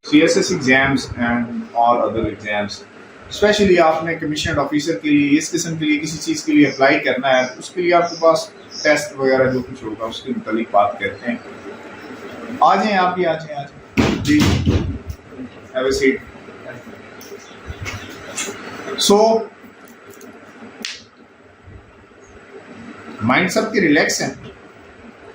CSS exams and और other exams, specially आपने commission officer के लिए इस किस्म के लिए किसी चीज़ के लिए अप्लाई करना है तो उसके लिए आपके पास टेस्ट वगैरह जो कुछ होगा उसके मुतालिक बात करते हैं। आ जाएं, आप भी आ जाएं जी। Have a seat. So mind सबके रिलैक्स है।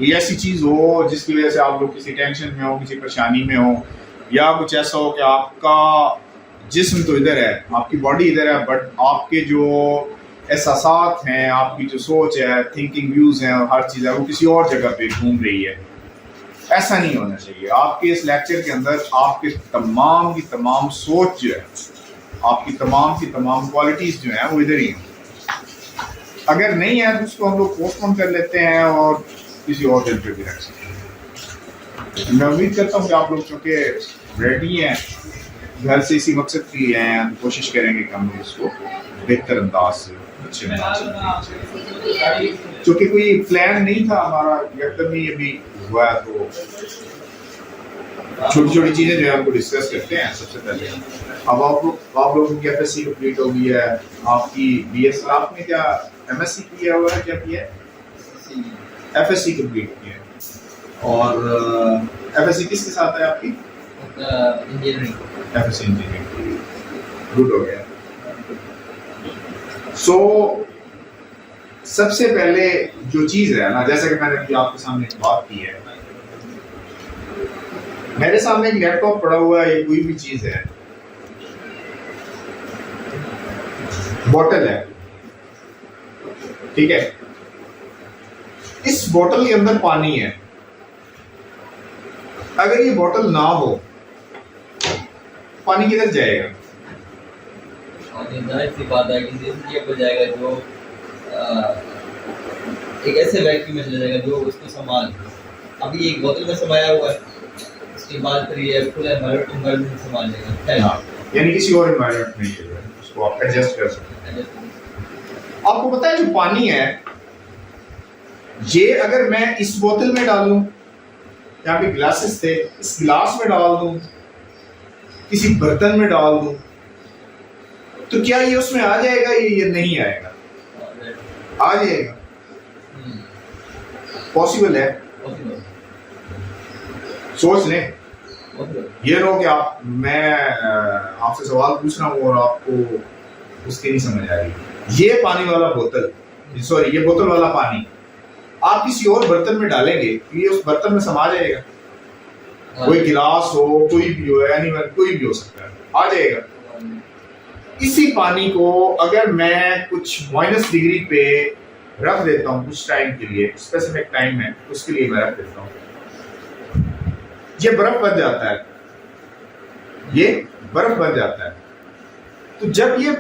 ये ऐसी चीज़ हो जिसकी वजह से आप लोग किसी टेंशन में हो, किसी परेशानी में हो, या कुछ ऐसा हो कि आपका जिस्म तो इधर है, आपकी बॉडी इधर है, बट आपके जो एहसासात हैं, आपकी जो सोच है, थिंकिंग व्यूज़ हैं, हर चीज़ है वो किसी और जगह पे घूम रही है। ऐसा नहीं होना चाहिए। आपके इस लेक्चर के अंदर आपके तमाम की तमाम सोच जो है, आपकी तमाम की तमाम क्वालिटीज़ जो हैं वो इधर ही हैं। अगर नहीं है तो उसको हम लोग पोस्टपोन कर लेते हैं और किसी और दिन पे भी रख सकते हैं। मैं उम्मीद करता हूँ कि आप लोग चूँकि रेडी हैं, घर से इसी मकसद के लिए हैं, कोशिश करेंगे कि हम इसको बेहतर अंदाज से अच्छे में, चूँकि कोई प्लान नहीं था हमारा, एकदम ही अभी हुआ है, तो छोटी छोटी चीज़ें जो है आपको डिस्कस करते हैं। सबसे पहले अब आप लोगों की FSC कंप्लीट हो गई है, आपकी BS, आपने क्या MSc किया हुआ है, क्या किया है? FSC कंप्लीट किया है। और FSC किसके साथ है आपकी? इंजीनियरिंग। FSC इंजीनियरिंग, गुड हो गया। सो सबसे पहले जो चीज़ है ना, जैसा कि मैंने अभी आपके सामने एक बात की है, मेरे सामने एक लैपटॉप पड़ा हुआ है, ये कोई भी चीज़ है, बोतल है, ठीक है, इस बोतल के अंदर पानी है। अगर ये बोतल ना हो, पानी किधर जाएगा? सी बात है कि हो जाएगा, जो एक ऐसे वैक्यूम में चला जाएगा जो उसको संभाल, अभी एक बोतल में समाया हुआ है, उसके बाद फिर ये फुल एनवायरनमेंट संभाल लेगा। हाँ, यानी किसी और एनवायरनमेंट नहीं है, उसको आप एडजस्ट कर सकते हैं। आपको पता है जो पानी है, ये अगर मैं इस बोतल में डालूं, यहाँ पे ग्लासेस थे, इस गिलास में डाल दूं, किसी बर्तन में डाल दूं, तो क्या ये उसमें आ जाएगा? ये नहीं आएगा। आ जाएगा, पॉसिबल है। सोच लें, ये नो कि मैं आपसे सवाल पूछ रहा हूँ और आपको उसकी नहीं समझ आ रही। ये पानी वाला बोतल, सॉरी, ये बोतल वाला पानी आप किसी और बर्तन में डालेंगे, ये उस बर्तन में समा जाएगा। कोई गिलास हो, कोई भी हो, एनिमल कोई भी हो सकता है, आ जाएगा। इसी पानी को अगर मैं कुछ -डिग्री पे रख देता हूँ कुछ टाइम के लिए, स्पेसिफिक टाइम है उसके लिए मैं रख देता हूँ, ये बर्फ बन जाता है, ये बर्फ बन जाता है। तो जब ये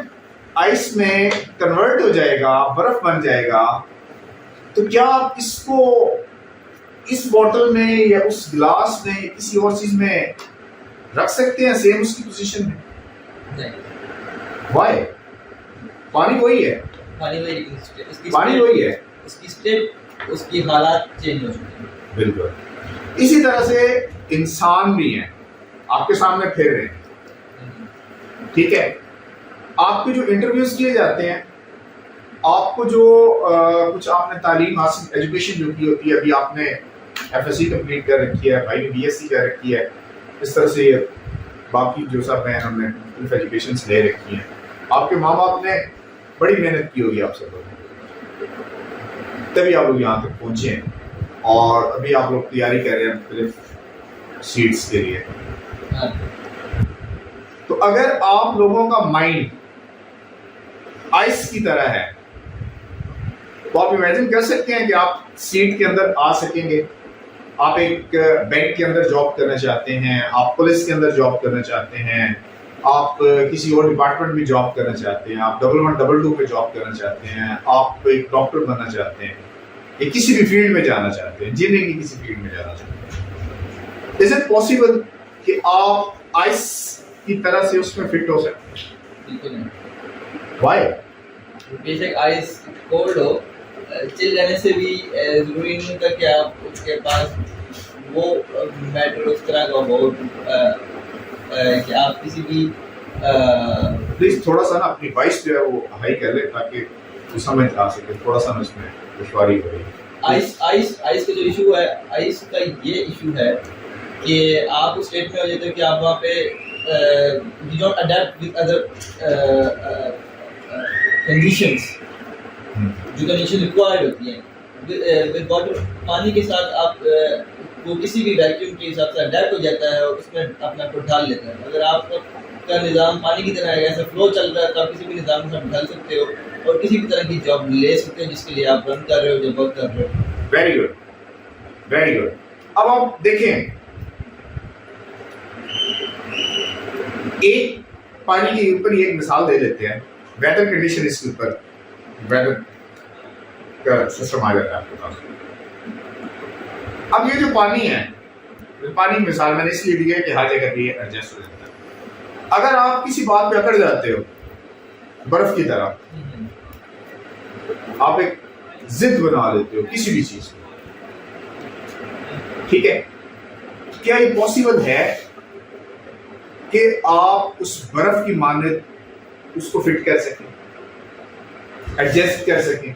आइस में कन्वर्ट हो जाएगा, बर्फ बन जाएगा, तो क्या आप इसको इस बोतल में या उस गिलास में या किसी और चीज में रख सकते हैं सेम उसकी पोजीशन में? नहीं। Why? पानी वही है, पानी वही है, उसकी स्टेट, उसकी हालात चेंज हो चुके हैं। बिल्कुल। इसी तरह से इंसान भी हैं, आपके सामने फिर रहे हैं, ठीक है। आपके जो इंटरव्यूज किए जाते हैं, आपको जो कुछ आपने तालीम हासिल, एजुकेशन जो की होती है, अभी आपने FSC कंप्लीट कर रखी है, भाई ने BSc कर रखी है, इस तरह से बाकी जो सब हैं उन्होंने एजुकेशन ले रखी है। आपके माँ बाप ने बड़ी मेहनत की होगी आप सब लोग, तभी आप लोग यहाँ तक पहुँचे हैं, और अभी आप लोग तैयारी कर रहे हैं मुख्तलिफ सीट्स के लिए। तो अगर आप लोगों का माइंड आइस की तरह है, तो आप इमेजिन कर सकते हैं कि आप सीट के अंदर आ सकेंगे। आप एक बैंक के अंदर जॉब करना चाहते हैं, आप पुलिस के अंदर जॉब करना चाहते हैं, आप किसी और डिपार्टमेंट में जॉब करना चाहते हैं, आप 11 22 पे जॉब करना चाहते हैं, आप एक डॉक्टर बनना चाहते हैं, या किसी भी फील्ड में जाना चाहते हैं, इंजीनियरिंग की किसी फील्ड में जाना चाहते हैं, इज इट पॉसिबल कि आप आइस की तरह से उसमें फिट हो सकते हैं? व्हाई? बेशक आइस कोल्ड हो, चिल रहने से भी जरूरी नहीं होता कि आप उसके पास वो मैटर उस तरह का हो कि आप किसी भी प्लीज थोड़ा सा ना अपनी वॉइस जो है वो हाई कर ले ताकि वो समझ आ सके, थोड़ा सा ना इसमें दुश्वारी हो रही है। आइस का जो इशू है, आइस का ये इशू है कि आप उस स्टेट में हो जाते हो कि आप वहाँ पे you don't adapt with other conditions, जो कंडीशन रिक्वायर्ड होती हैं विद वाटर। पानी के साथ आप वो किसी भी वैक्यूम के हिसाब से अडेप्ट हो जाता है और उसमें अपना को ढाल लेता है। अगर आपका निज़ाम पानी की तरह है, ऐसा फ्लो चल रहा है, तो आप किसी भी निज़ाम के साथ ढल सकते हो और किसी भी तरह की जॉब ले सकते हो जिसके लिए आप रन कर रहे हो, जो वर्क कर रहे हो। Very good, very good. अब आप देखें, एक पानी के ऊपर ही एक मिसाल दे लेते हैं, वेदर कंडीशन इसके ऊपर, वेदर का सिस्टम आ जाता है आपके पास। अब ये जो पानी है, पानी मिसाल मैंने इसलिए दी है कि हर जगह पे एडजस्ट हो जाता है। अगर आप किसी बात पे अकड़ जाते हो बर्फ की तरह, आप एक जिद बना लेते हो किसी भी चीज को, ठीक है, क्या ये पॉसिबल है कि आप उस बर्फ की मानद उसको फिट कर सकें, एडजस्ट कर सकें,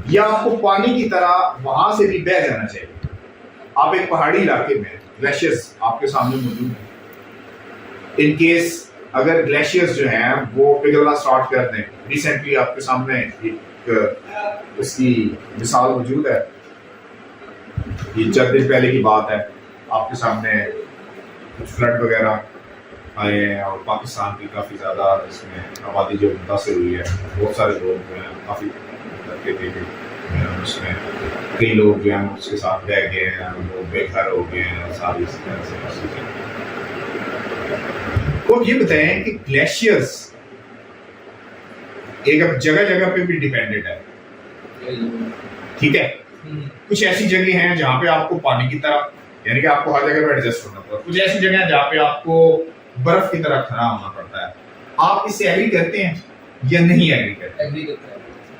या आपको पानी की तरह वहां से भी बह जाना चाहिए? आप एक पहाड़ी इलाके में, ग्लेशियर्स आपके सामने मौजूद हैं, इन केस अगर ग्लेशियर्स जो हैं वो पिघलना स्टार्ट कर दें, रिसेंटली आपके सामने एक उसकी मिसाल मौजूद है, ये 4 दिन पहले की बात है, आपके सामने कुछ फ्लड वगैरह आए हैं और पाकिस्तान की काफ़ी ज़्यादा इसमें आबादी जो मुतासर हुई है, बहुत सारे लोग जो हैं काफ़ी लड़के थे उसमें, कई लोग जो हैं उसके साथ रह गए हैं, लोग बेघर हो गए हैं, सारी इस तरह से। तो ये बताएं कि ग्लेशियर्स एक अब जगह जगह पे भी डिपेंडेंट है, ठीक है, कुछ ऐसी जगह हैं जहाँ पे आपको पानी की तरह, यानी कि आपको हर जगह पे एडजस्ट होना पड़ता है, कुछ ऐसी जगह हैं जहाँ पे आपको बर्फ की तरह खड़ा होना पड़ता है। आप इससे एग्री करते हैं या नहीं एग्री करते? एग्री करते हैं।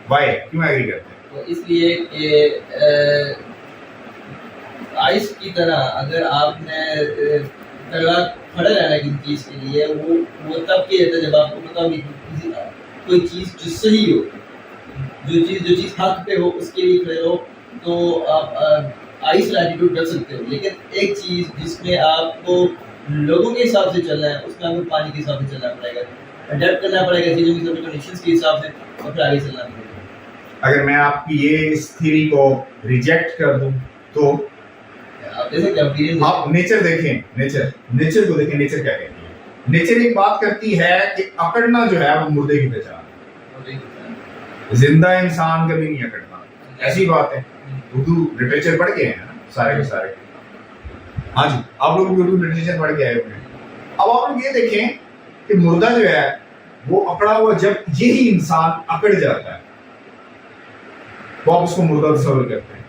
वाई, क्यों एग्री करते हैं? तो इसलिए कि आइस की तरह अगर आपने तगड़ा खड़ा रहना किसी चीज के लिए, वो तब किया जाता है जब आपको पता हो कि कोई चीज जो सही हो, जो चीज हक पे हो उसके लिए खड़े रहो, तो आप आइस लैटिट्यूड कर सकते हो। लेकिन एक चीज जिसमें आपको लोगों के हिसाब से चलना है, उसमें आपको पानी के हिसाब से चलना पड़ेगा, अडेप्ट करना पड़ेगा चीजों की सभी कंडीशंस के हिसाब से, और फिर आगे चलना पड़ेगा। अगर मैं आपकी ये इस थ्योरी को रिजेक्ट कर दूं तो आप जैसे कंपेरिजन, आप नेचर देखें, नेचर को देखें, नेचर क्या कहती है? नेचर एक बात करती है कि अकड़ना जो है वो मुर्दे की पहचान है, जिंदा इंसान कभी नहीं अकड़ता, ऐसी बात है। उर्दू लिटरेचर पढ़ के हैं ना सारे के सारे, हाँ जी, आप लोग उर्दू लिटरेचर पढ़ के आए हुए हैं। अब आप लोग ये देखें कि मुर्दा जो है वो अकड़ा हुआ, जब यही इंसान अकड़ जाता है तो आप उसको मुर्दा तस्वर करते हैं,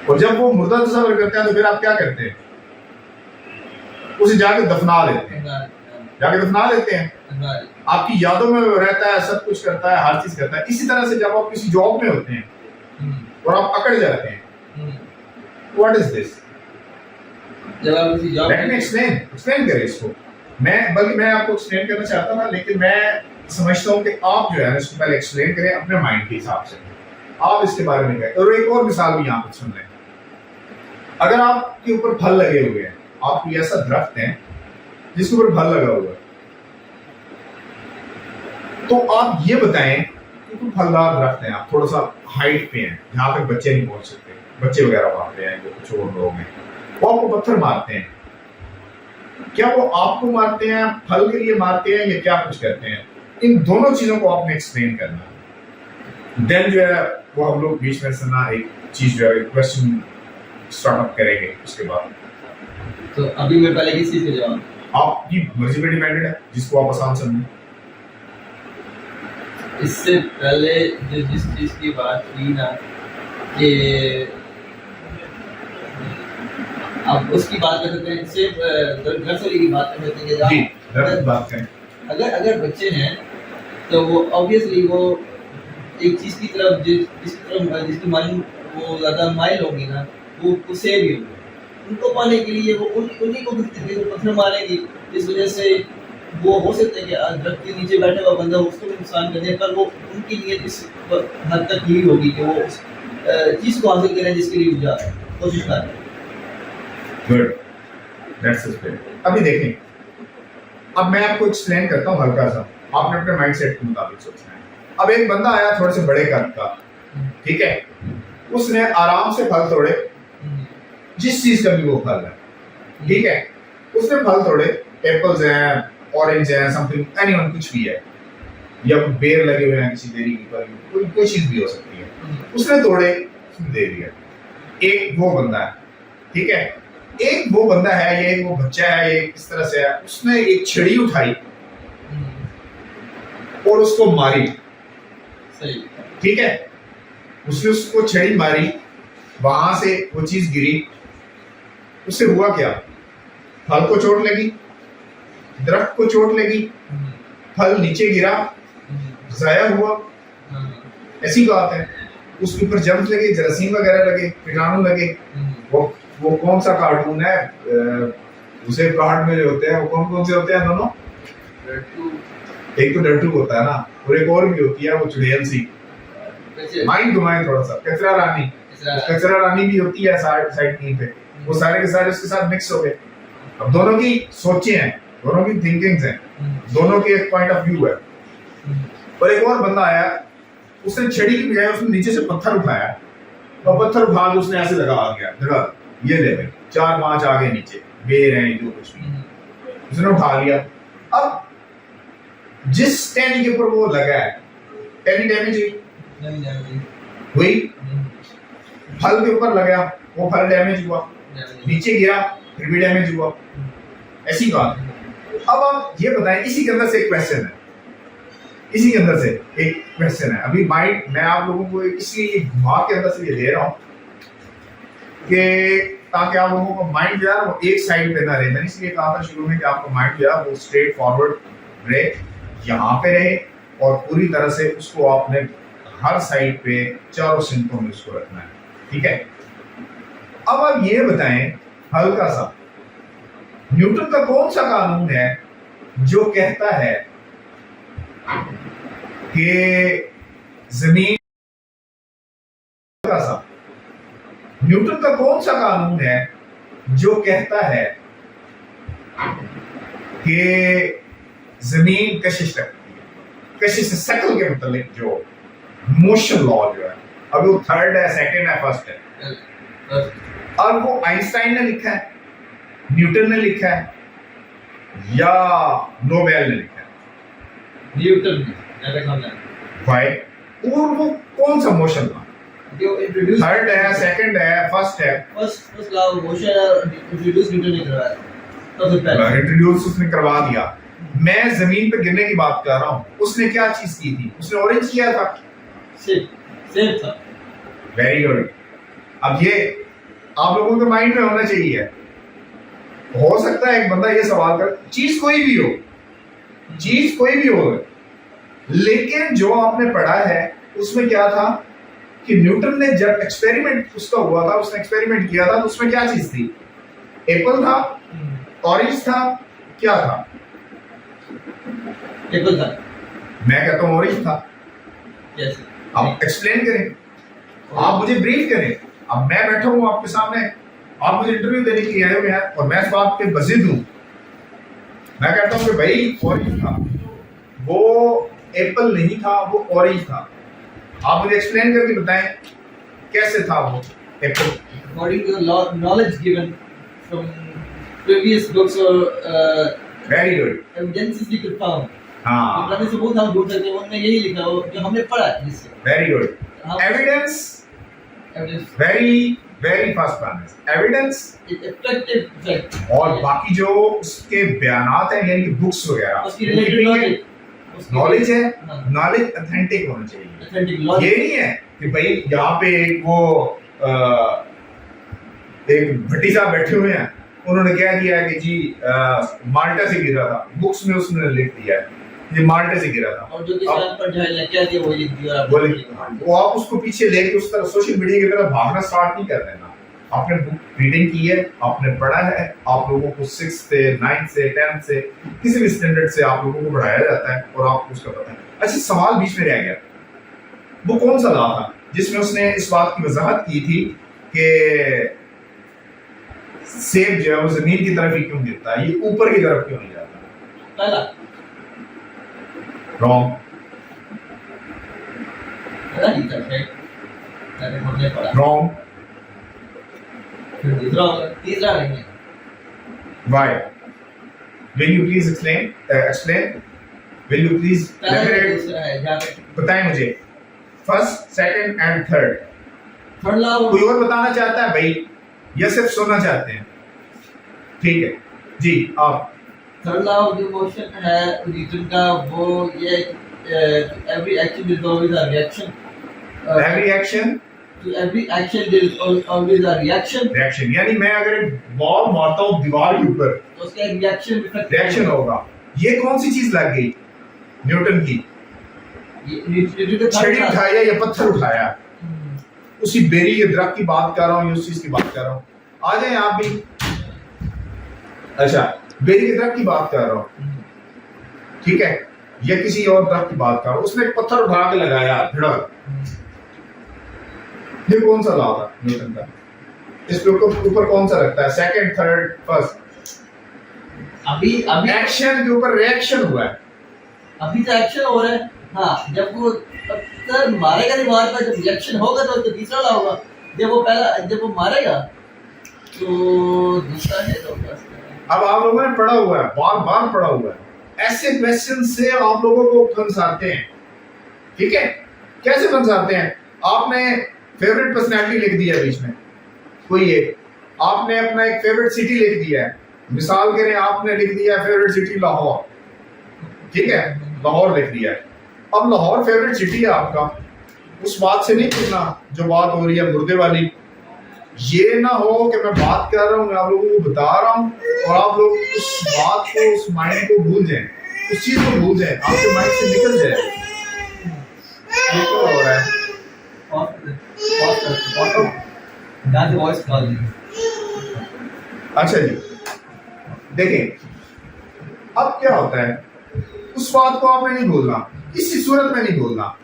और जब वो मुर्दा तस्वर करते हैं तो फिर आप क्या करते हैं? उसे जाके दफना लेते हैं, जाके दफना लेते हैं, आपकी यादों में रहता है, सब कुछ करता है, हर चीज करता है। इसी तरह से जब आप किसी जॉब में होते हैं और आप अकड़ जाते हैं, व्हाट इज दिस? जब आप किसी जॉब, लेट मी एक्सप्लेन करें इसको। बल्कि मैं आपको एक्सप्लेन करना चाहता था, लेकिन मैं समझता हूँ कि आप जो है इसको पहले एक्सप्लेन करें अपने माइंड के हिसाब से, आप इसके बारे में कहें। और एक और मिसाल भी यहाँ पर सुन लें, अगर आपके ऊपर फल लगे हुए हैं, आप कोई ऐसा दरख्त है जिसके ऊपर फल लगा हुआ है, तो आप ये बताएं कि कोई फलदार दरख्त है, आप थोड़ा सा हाइट पे हैं जहाँ पे बच्चे नहीं पहुंच सकते, बच्चे वगैरह मारते हैं, कुछ और लोग हैं, वो आपको पत्थर मारते हैं, क्या वो आपको मारते हैं, फल के लिए मारते हैं, या क्या कुछ करते हैं? इन दोनों चीजों को आपने एक्सप्लेन करना है। देन जो है वो हम लोग बीच में से ना एक चीज जो है क्वेश्चन स्टार्ट अप करेंगे उसके बाद। तो अभी मैं पहले किस चीज का जवाब, आपकी मर्जी पे डिपेंडेड है, जिसको आप आसान समझें। इससे पहले जो जिस चीज की बात की ना कि आप उसकी बात कर सकते हैं, इससे नर्सरी की बात कर सकते हैं कि बात करें, अगर बच्चे हैं तो वो ऑब्वियसली वो एक चीज की तरफ जिसकी माइंड वो ज्यादा माइल होगी ना, वो सेव ही होगी। उनको पाने के लिए वो उन्हीं को पत्थर मारेंगे, इस वजह से वो हो सकता है कि दरख्त के नीचे बैठा हुआ बंदा उसको भी नुकसान कर दे, पर वो उनकी नीयत इस हद तक यही होगी कि वो उस चीज़ को हासिल करें जिसके लिए वो जा रहे हैं, कोशिश कर रहे हैं। Good, that's it. अभी देखें, अब मैं आपको एक्सप्लेन करता हूँ हल्का सा, आपने अपने माइंडसेट के मुताबिक सोचना है। अब एक बंदा आया थोड़े से बड़े कद का, ठीक है, उसने आराम से फल तोड़े, जिस चीज का भी वो फल है, ठीक है, उसने फल तोड़े, एप्पल्स हैं, ऑरेंज हैं, समथिंग एनीवन, कुछ भी है, या बेर लगे हुए हैं किसी बेरी के ऊपर, कोई चीज भी हो सकती है, उसने तोड़े, उसने दे दिया। एक वो बंदा है, ठीक है, एक वो बंदा है, ये एक वो बच्चा है, ये इस तरह से है, उसने एक छड़ी उठाई और उसको मारी, सही, ठीक है, उसने उसको छड़ी मारी, वहां से वो चीज गिरी, उससे हुआ क्या? फल को चोट लगी, दरख्त को चोट लगी, फल नीचे गिरा, जाया हुआ, ऐसी बात है। उसके ऊपर जर्म्स लगे, जरासीम वगैरह लगे, कीटाणु लगे। वो कौन सा कार्टून है, दूसरे कार्ड में जो होते हैं वो कौन कौन से होते हैं दोनों? एक तो डट्टू होता है ना, और एक और भी होती है वो चुड़ैल सी, माइंड घुमाए थोड़ा सा, कचरा रानी, कचरा रानी भी होती है साइड कहीं पे, वो सारे के सारे उसके साथ मिक्स हो गए। अब दोनों की सोचें हैं, दोनों की थिंकिंग्स हैं, दोनों के एक पॉइंट ऑफ व्यू है। और एक और बंदा आया, उसने छड़ी की बजाय उसने नीचे से पत्थर उठाया, और पत्थर उठा के उसने ऐसे लगा दिया, ये ले भाई, 4-5 आगे नीचे बेर हैं, जो कुछ भी उसने उठा लिया। अब जिस टहनी के ऊपर वो लगा है, टहनी डैमेज हुई, फल के ऊपर लगा, वो फल डैमेज हुआ, नीचे गिरा फिर भी डैमेज हुआ, ऐसी बात है। अब आप ये बताएं, इसी के अंदर से एक क्वेश्चन है, इसी के अंदर से एक क्वेश्चन है। अभी माइंड मैं आप लोगों को इसलिए घुमा के अंदर से ये दे रहा हूं कि ताकि आप लोगों का माइंड जो है वो एक साइड पे ना रहे। मैंने इसलिए कहा था शुरू में कि आपका माइंड जो है वो स्ट्रेट फॉरवर्ड रहे, यहाँ पे रहे, और पूरी तरह से उसको आपने हर साइड पे चारों सिमतों में उसको रखना है, ठीक है। अब आप ये बताएं हल्का सा, न्यूटन का कौन सा कानून है जो कहता है कि जमीन, हल्का सा, न्यूटन का कौन सा कानून है जो कहता है कि जमीन कशिश रखती है, कशिश से शकल के मतलब जो मोशन लॉ जो है, अब वो थर्ड है, सेकंड है, फर्स्ट है, और वो आइंस्टाइन ने लिखा है, न्यूटन ने लिखा है, या नोबेल ने लिखा है? न्यूटन ने। भाई, और वो कौन सा मोशन था? जो इंट्रोड्यूस, थर्ड है, सेकंड है, फर्स्ट है? First law of motion introduce Newton ने करवाया, सबसे पहले इंट्रोड्यूस उसने करवा दिया। मैं जमीन पे गिरने की बात कर रहा हूँ, उसने क्या चीज की थी? उसने ऑरेंज किया था, सेम था। Very good. अब ये आप लोगों के माइंड में होना चाहिए। हो सकता है एक बंदा ये सवाल कर, चीज कोई भी हो, चीज कोई भी हो, लेकिन जो आपने पढ़ा है उसमें क्या था कि न्यूटन ने जब एक्सपेरिमेंट उसका हुआ था, उसने एक्सपेरिमेंट किया था, तो उसमें क्या चीज थी? एप्पल था, ऑरेंज था, क्या था? एप्पल था। मैं कहता हूँ ऑरेंज था। यस। आप एक्सप्लेन करें, आप मुझे ब्रीफ करें। अब मैं बैठा हूँ आपके सामने, आप मुझे इंटरव्यू देने के लिए आए हुए हैं और मैं इस बात पे बजिद हूँ। मैं कहता हूँ कि भाई ऑरेंज था, वो एप्पल नहीं था, वो ऑरेंज था। आप मुझे एक्सप्लेन करके बताएं कैसे था वो Apple? According to the knowledge given from previous books or very good, evidences we could found. हाँ, पुराने सबूत हम ढूंढ सकते हैं, उनमें यही लिखा हो जो हमने पढ़ा है जिससे। Very good. Evidence, very first one है एविडेंस, इफेक्टिव इफेक्ट, और बाकी जो उसके बयानात हैं यानी कि बुक्स वगैरह, उसकी रिलेटेड नॉलेज है, हाँ। नॉलेज ऑथेंटिक होना चाहिए। ऑथेंटिक लॉजिक, ये नहीं है कि भाई यहाँ पे वो एक भट्टी साहब बैठे हुए हैं, उन्होंने क्या किया है कि जी माल्टा से गिरा था, बुक्स में उसने लिख दिया है ये माल्टे से गिरा था, और जो किसान पर जाए क्या दिया वही लिख दिया। वो आप उसको पीछे लेके उस तरह सोशल मीडिया की तरफ भागना स्टार्ट नहीं कर देना। आपने बुक रीडिंग की है, आपने पढ़ा है, आप लोगों को 6 से 9 से 10 से किसी भी स्टैंडर्ड से आप लोगों को पढ़ाया जाता है और आपको उसका पता है। अच्छा, सवाल बीच में रह गया, वो कौन सा लॉ था जिसमें उसने इस बात की वजाहत की थी कि सेब जो है वो जमीन की तरफ ही क्यों गिरता है, ये ऊपर की तरफ क्यों नहीं जाता? पहला रॉन्ग। पहला ही था, राइट? मैंने हमने पढ़ा। रॉन्ग। फिर दूसरा होगा, तीसरा नहीं है। Why? Will you please explain? Will you please पहला ही elaborate? दूसरा है, जहाँ पे बताएं मुझे first, second and third. Third law कोई और बताना चाहता है भाई या सिर्फ सुनना चाहते हैं? ठीक है जी, आप। Third law of the motion है न्यूटन का, वो ये every action is always a reaction. Every action to every action there is always a reaction। Reaction, यानी मैं अगर एक बॉल मारता हूँ दीवार के ऊपर तो उसका रिएक्शन रिएक्शन होगा। ये कौन सी चीज लग गई न्यूटन की? छड़ी उठाया या पत्थर उठाया? उसी बेरी के दरख्त की बात कर रहा हूँ या उस चीज की बात कर रहा हूँ? आ जाए आप भी। अच्छा, बेरी के दरख्त की बात कर रहा हूँ, ठीक है, या किसी और दरख्त की बात कर रहा हूँ, उसने एक पत्थर उठा के लगाया भिड़क। ये कौन सा लॉ था न्यूटन का? इस ऊपर कौन सा लगता है? Second, third, first? अभी अभी एक्शन के ऊपर रिएक्शन हुआ है। अभी तो एक्शन हो रहा है। हाँ, जब वो पत्थर मारेगा दीवार पर, जब रिएक्शन होगा तो तीसरा लॉ होगा। जब वो मारेगा तो दूसरा है तो बस। अब आप लोगों ने पढ़ा हुआ है, बार बार पढ़ा हुआ है, ऐसे क्वेश्चन से आप लोगों को फंसाते हैं, ठीक है? कैसे फंसाते हैं? आपने फेवरेट पर्सनैलिटी लिख दिया बीच में कोई एक, आपने अपना एक फेवरेट सिटी लिख दिया है, मिसाल के लिए आपने लिख दिया फेवरेट सिटी लाहौर, ठीक है, लाहौर लिख दिया है। अब लाहौर फेवरेट सिटी है आपका, उस बात से नहीं पूछना जो बात हो रही है मुर्दे वाली। ये ना हो कि मैं बात कर रहा हूँ, मैं आप लोगों को बता रहा हूँ और आप लोग उस बात को, उस माइंड को भूल जाएं, उस चीज को भूल जाएं, आपके माइंड से निकल जाए। ये क्या हो रहा है? अच्छा जी, देखें अब क्या होता है, उस बात को आपने नहीं भूलना, किसी सूरत में नहीं भूलना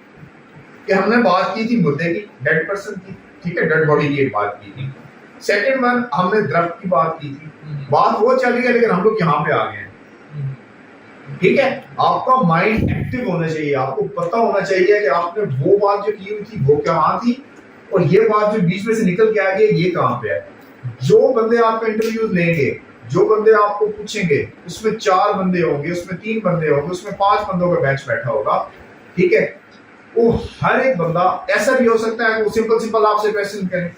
कि हमने बात की थी मुर्दे की, डेड पर्सन की, ठीक है, डेड बॉडी की एक बात की थी। सेकंड वन हमने दरख्त की बात की थी, बात वो चल रही है लेकिन हम लोग यहाँ पे आ गए हैं, ठीक है। आपका माइंड एक्टिव होना चाहिए, आपको पता होना चाहिए कि आपने वो बात जो की हुई थी वो कहाँ थी और ये बात जो बीच में से निकल के आ गई ये कहाँ पे है। जो बंदे आपका इंटरव्यू लेंगे, जो बंदे आपको पूछेंगे, उसमें 4 बंदे होंगे, उसमें 3 बंदे होंगे, उसमें 5 बंदों का बैच बैठा होगा, ठीक है। वो हर एक बंदा, ऐसा भी हो सकता है कि वो सिंपल आपसे क्वेश्चन करें,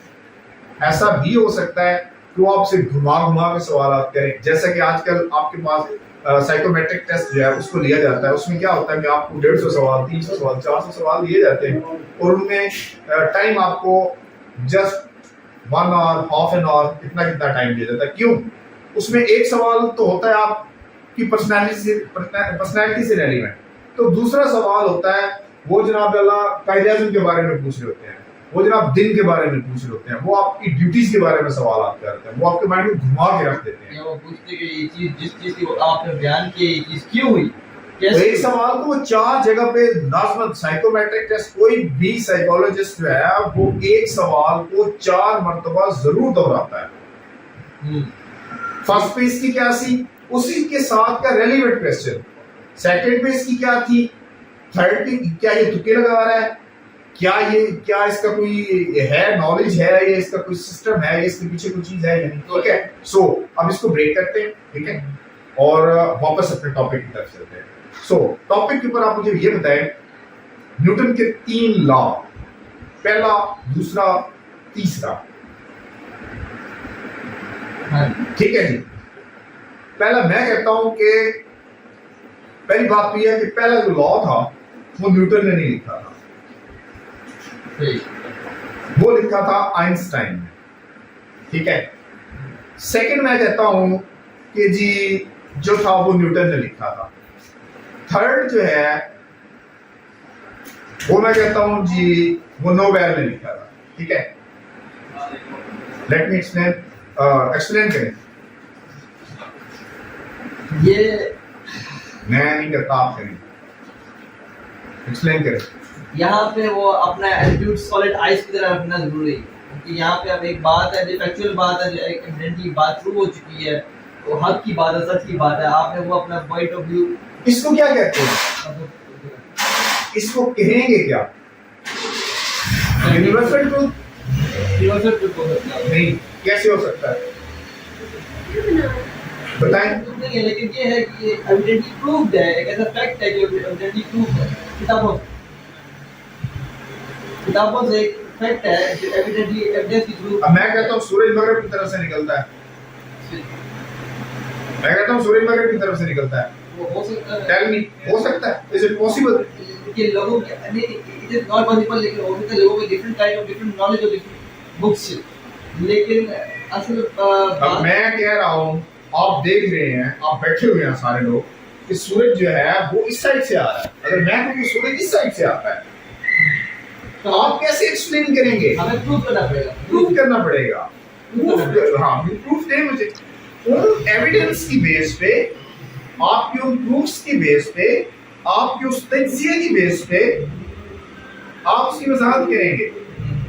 ऐसा भी हो सकता है कि वो आपसे घुमा घुमा के सवाल करें, जैसा कि आजकल आपके पास साइकोमेट्रिक टेस्ट जो है उसको लिया जाता है। उसमें क्या होता है कि आपको 150 सवाल, 300 सवाल, 400 सवाल लिए जाते हैं और उनमें टाइम आपको just 1 hour, half an hour, कितना टाइम दिया जाता है। क्यों? उसमें एक सवाल तो होता है आपकी पर्सनैलिटी से रेलिवेंट, तो दूसरा सवाल होता है वो जनाब अल्लाह कायदे-ए-आज़म के बारे में पूछ रहे होते हैं, वो जनाब दिन के बारे में पूछ रहे होते हैं, वो आपकी ड्यूटीज के बारे में सवाल करते हैं, वो आपके माइंड को घुमा के रख देते हैं। वो पूछते कि ये चीज, जिस चीज की आपने बयान की, ये चीज क्यों हुई, तो एक सवाल को वो 4 जगह पे लाजमत, साइकोमेट्रिक टेस्ट, कोई भी साइकोलॉजिस्ट जो है वो एक सवाल को 4 मर्तबा जरूर दोहराता है। फर्स्ट पे इसकी क्या थी, उसी के साथ का रेलिवेंट क्वेश्चन, सेकंड पे इसकी क्या थी, थर्ड पे क्या ये तुक्के लगा रहा है, क्या इसका कोई है, नॉलेज है, ये इसका कोई सिस्टम है, ये इसके पीछे कोई चीज है या नहीं, ठीक है। सो अब इसको ब्रेक करते हैं, ठीक है, और वापस अपने टॉपिक की तरफ चलते हैं। सो टॉपिक के ऊपर आप मुझे ये बताएं, न्यूटन के 3 लॉ, पहला, दूसरा, तीसरा, ठीक है जी। पहला मैं कहता हूं कि पहली बात तो यह है कि पहला जो लॉ था वो न्यूटन ने नहीं लिखा था, वो लिखा था आइंस्टाइन ने, ठीक है। सेकंड मैं कहता हूं कि जी जो था वो न्यूटन ने लिखा था। थर्ड जो है वो मैं कहता हूं जी वो नोबेल ने लिखा था, ठीक है। लेट मी एक्सप्लेन, एक्सप्लेन करें। ये मैं नहीं करता, आप करें, एक्सप्लेन करें। यहाँ पे वो अपना एटीट्यूड सॉलिड आइस की तरह रखना जरूरी है, क्योंकि यहाँ पे अब एक बात है जो फैक्चुअल बात है, जो एक एविडेंटली बात प्रूव हो चुकी है, वो हक की बात है, सच की बात है। आपने वो अपना पॉइंट ऑफ व्यू, इसको क्या कहते हैं, इसको कहेंगे क्या? यूनिवर्सल ट्रूथ यूनिवर्सल ट्रूथ हो सकता है। नहीं, कैसे हो सकता है बताएं। नहीं है, लेकिन ये है कि ये एविडेंटली प्रूव्ड है, एक ऐसा फैक्ट है जो एविडेंटली प्रूव्ड है किताबों से, एक फैक्ट है जो एविडेंटली एविडेंस के थ्रू। अब मैं कहता हूँ सूरज मगरब की तरफ से निकलता है, मैं कहता हूँ सूरज मगरब की तरफ से निकलता है, वो हो सकता है। टेल मी, हो सकता है, इज इट पॉसिबल? ये लोगों के इट इज नॉट पॉसिबल, लेकिन हो सकता है लोगों के different kind of different knowledge और डिफरेंट बुक्स, लेकिन असल अब मैं कह रहा हूँ, आप देख रहे हैं, आप बैठे हुए हैं सारे लोग, कि सूरज जो है वो इस साइड से आ रहा है, अगर मैं कहूँ कि सूरज इस साइड से आता है, तो आप कैसे एक्सप्लेन करेंगे? हमें प्रूव करना पड़ेगा, प्रूफ करना पड़ेगा। हाँ, प्रूफ दे मुझे, उन एविडेंस की बेस पे, आपके उन प्रूफ्स की बेस पे, आपके उस तज्जिये की बेस पे आप उसकी वजाहत करेंगे।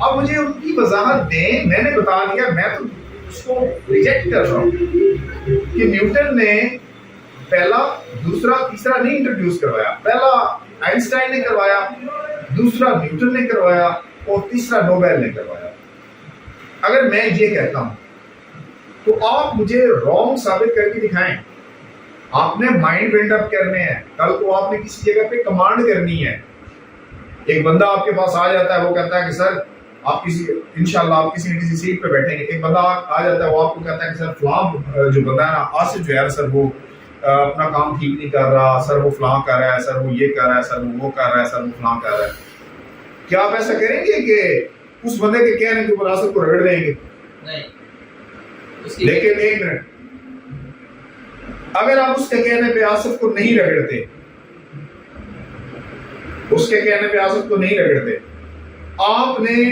अब मुझे उनकी वजाहत दें, मैंने बता दिया, मैं तो उसको रिजेक्ट कर रहा हूँ कि न्यूटन ने पहला, दूसरा, तीसरा नहीं इंट्रोड्यूस करवाया। पहला आइंस्टाइन ने करवाया, दूसरा न्यूटन ने करवाया और तीसरा नोबेल ने करवाया। अगर मैं ये कहता हूं तो आप मुझे रॉन्ग साबित करके दिखाएं। आपने माइंड बिल्डअप करने हैं, कल को आपने किसी जगह पे कमांड करनी है। एक बंदा आपके पास आ जाता है, वो कहता है कि सर आप किसी, इंशाल्लाह आप किसी न किसी सीट पे बैठेंगे। एक बंदा आ जाता है, वो आपको कहता है कि सर फलां जो बंदा है ना, आसिफ जो है सर, वो अपना काम ठीक नहीं कर रहा, सर वो फलां कर रहा है, सर वो ये कर रहा है, सर वो कर रहा है, सर वो फलां कर रहा है। क्या आप ऐसा करेंगे कि उस बंदे के कहने के ऊपर आसिफ को रगड़ देंगे? नहीं। लेकिन एक मिनट, अगर आप उसके कहने पे आसिफ को नहीं रगड़ते, उसके कहने पे आसिफ को नहीं रगड़ते, आपने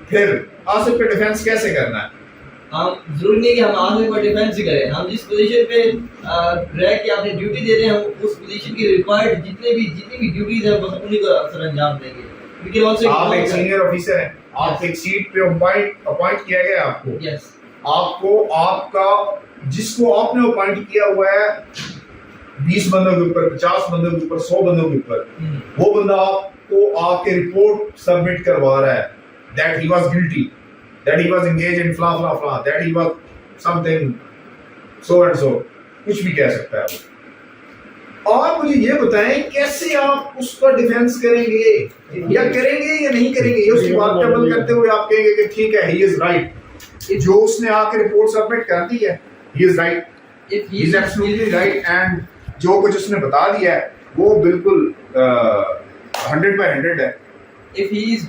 फिर आसिफ पे डिफेंस कैसे करना है? हम जरूरी नहीं कि हम आसिफ पर डिफेंस ही करें, हम जिस पोजीशन पे रह के अपनी ड्यूटी दे रहे हैं, हम उस पोजीशन की रिक्वायर्ड जितनी भी ड्यूटीज है बस उन्हीं को सर अंजाम देंगे। आप एक सीनियर ऑफिसर हैं, आप एक सीट पे अपॉइंट किया गया आपको, यस, आपको आपका जिसको आपने अपॉइंट किया हुआ है 20 बंदों के ऊपर, 50 बंदों के ऊपर, 100 बंदों के ऊपर, वो बंदा आपको आके रिपोर्ट सबमिट करवा रहा है that he was guilty, that he was engaged in fla fla fla, that he was something so and so, कुछ भी कह सकता है वो। और मुझे ये बताएं कैसे आप उस पर डिफेंस करेंगे, या करेंगे या नहीं करेंगे? ये उसकी बात पे अमल करते हुए आप कहेंगे कि ठीक है, he is right, जो उसने आके रिपोर्ट सबमिट कर दी है, he is right, he is absolutely right, and जो कुछ उसने बता दिया है वो बिल्कुल 100/100 है। if he is